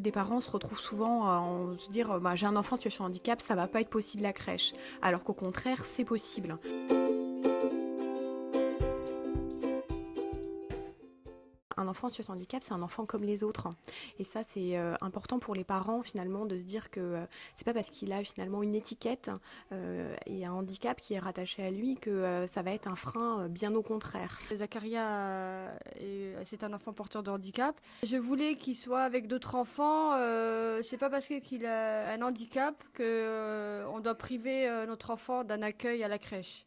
Des parents se retrouvent souvent en se dire j'ai un enfant en situation de handicap, ça va pas être possible la crèche. Alors qu'au contraire, c'est possible. Un enfant en situation de handicap, c'est un enfant comme les autres. Et ça, c'est important pour les parents, finalement, de se dire que c'est pas parce qu'il a finalement une étiquette et un handicap qui est rattaché à lui que ça va être un frein, bien au contraire. Zacharia, c'est un enfant porteur de handicap. Je voulais qu'il soit avec d'autres enfants. C'est pas parce qu'il a un handicap que on doit priver notre enfant d'un accueil à la crèche.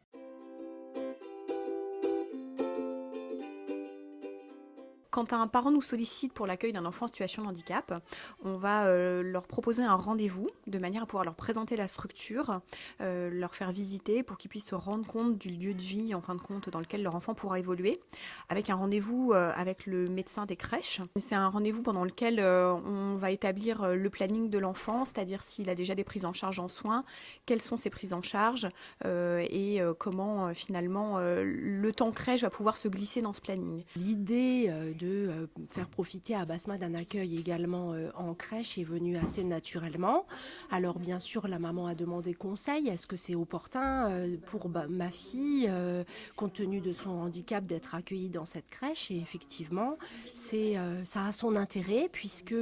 Quand un parent nous sollicite pour l'accueil d'un enfant en situation de handicap, on va leur proposer un rendez-vous de manière à pouvoir leur présenter la structure, leur faire visiter pour qu'ils puissent se rendre compte du lieu de vie en fin de compte dans lequel leur enfant pourra évoluer, avec un rendez-vous avec le médecin des crèches. C'est un rendez-vous pendant lequel on va établir le planning de l'enfant, c'est-à-dire s'il a déjà des prises en charge en soins, quelles sont ces prises en charge et comment finalement le temps crèche va pouvoir se glisser dans ce planning. L'idée de faire profiter à Basma d'un accueil également en crèche est venue assez naturellement. Alors bien sûr, la maman a demandé conseil. Est-ce que c'est opportun pour ma fille, compte tenu de son handicap, d'être accueillie dans cette crèche? Et effectivement, ça a son intérêt puisque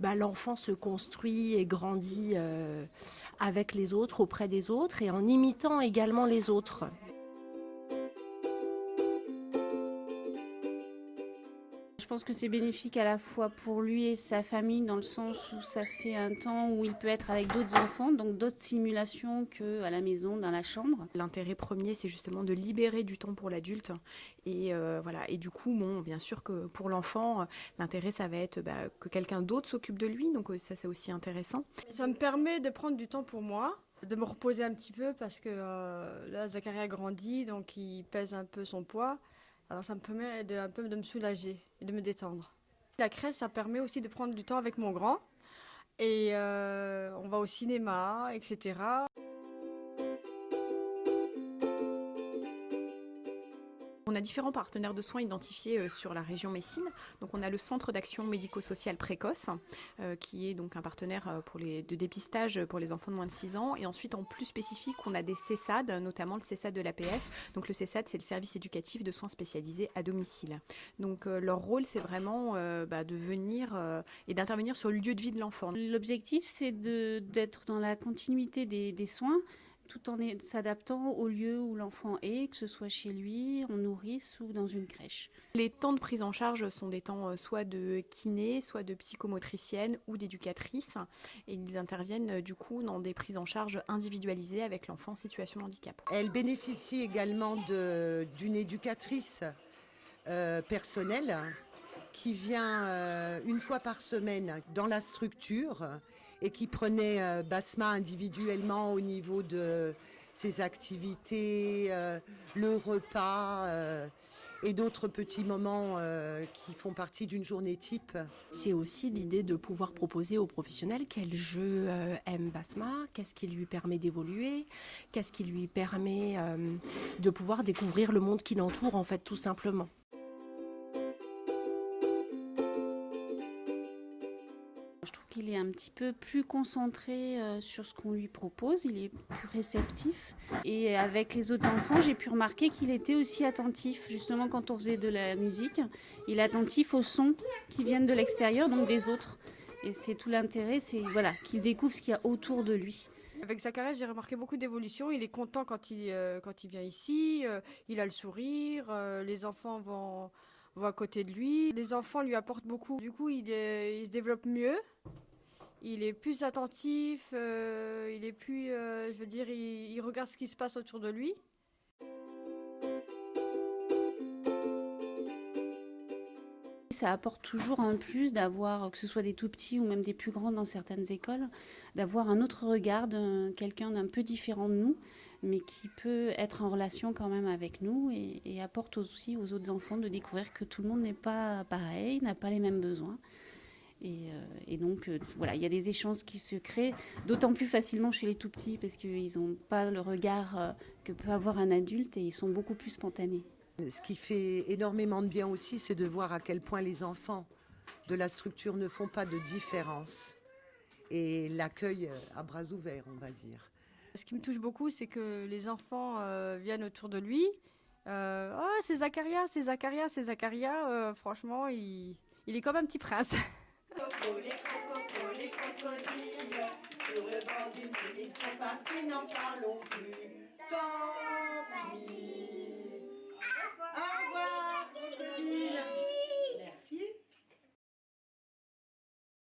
l'enfant se construit et grandit avec les autres, auprès des autres et en imitant également les autres. Je pense que c'est bénéfique à la fois pour lui et sa famille dans le sens où ça fait un temps où il peut être avec d'autres enfants, donc d'autres simulations qu'à la maison, dans la chambre. L'intérêt premier, c'est justement de libérer du temps pour l'adulte. Et voilà. Et du coup, bien sûr que pour l'enfant, l'intérêt, ça va être que quelqu'un d'autre s'occupe de lui. Donc ça, c'est aussi intéressant. Ça me permet de prendre du temps pour moi, de me reposer un petit peu parce que là, Zacharia grandit, donc il pèse un peu son poids. Alors ça me permet un peu de me soulager et de me détendre. La crèche, ça permet aussi de prendre du temps avec mon grand. Et on va au cinéma, etc. On a différents partenaires de soins identifiés sur la région Messine. Donc on a le Centre d'action médico-sociale précoce, qui est donc un partenaire de dépistage pour les enfants de moins de 6 ans. Et ensuite, en plus spécifique, on a des CESAD, notamment le CESAD de l'APF. Donc le CESAD, c'est le service éducatif de soins spécialisés à domicile. Donc leur rôle, c'est vraiment de venir et d'intervenir sur le lieu de vie de l'enfant. L'objectif, c'est d'être dans la continuité des soins, tout en s'adaptant au lieu où l'enfant est, que ce soit chez lui, en nourrice ou dans une crèche. Les temps de prise en charge sont des temps soit de kiné, soit de psychomotricienne ou d'éducatrice. Et ils interviennent du coup dans des prises en charge individualisées avec l'enfant en situation de handicap. Elle bénéficie également d'une éducatrice personnelle qui vient une fois par semaine dans la structure et qui prenait Basma individuellement au niveau de ses activités, le repas et d'autres petits moments qui font partie d'une journée type. C'est aussi l'idée de pouvoir proposer aux professionnels quel jeu aime Basma, qu'est-ce qui lui permet d'évoluer, qu'est-ce qui lui permet de pouvoir découvrir le monde qui l'entoure, en fait, tout simplement. Je trouve qu'il est un petit peu plus concentré sur ce qu'on lui propose, il est plus réceptif. Et avec les autres enfants, j'ai pu remarquer qu'il était aussi attentif. Justement, quand on faisait de la musique, il est attentif aux sons qui viennent de l'extérieur, donc des autres. Et c'est tout l'intérêt, c'est qu'il découvre ce qu'il y a autour de lui. Avec Zacharia, j'ai remarqué beaucoup d'évolution. Il est content quand il vient ici, il a le sourire, les enfants vont à côté de lui. Les enfants lui apportent beaucoup. Du coup, il se développe mieux. Il est plus attentif, il est plus, il regarde ce qui se passe autour de lui. Ça apporte toujours un plus d'avoir, que ce soit des tout petits ou même des plus grands dans certaines écoles, d'avoir un autre regard de quelqu'un d'un peu différent de nous, mais qui peut être en relation quand même avec nous et apporte aussi aux autres enfants de découvrir que tout le monde n'est pas pareil, n'a pas les mêmes besoins. Et donc, il y a des échanges qui se créent, d'autant plus facilement chez les tout-petits, parce qu'ils n'ont pas le regard que peut avoir un adulte et ils sont beaucoup plus spontanés. Ce qui fait énormément de bien aussi, c'est de voir à quel point les enfants de la structure ne font pas de différence. Et l'accueil à bras ouverts, on va dire. Ce qui me touche beaucoup, c'est que les enfants viennent autour de lui. Oh, c'est Zacharia, c'est Zacharia, c'est Zacharia. Franchement, il est comme un petit prince. Les crocodiles, sur le bord du Nil, ils sont partis, n'en parlons plus.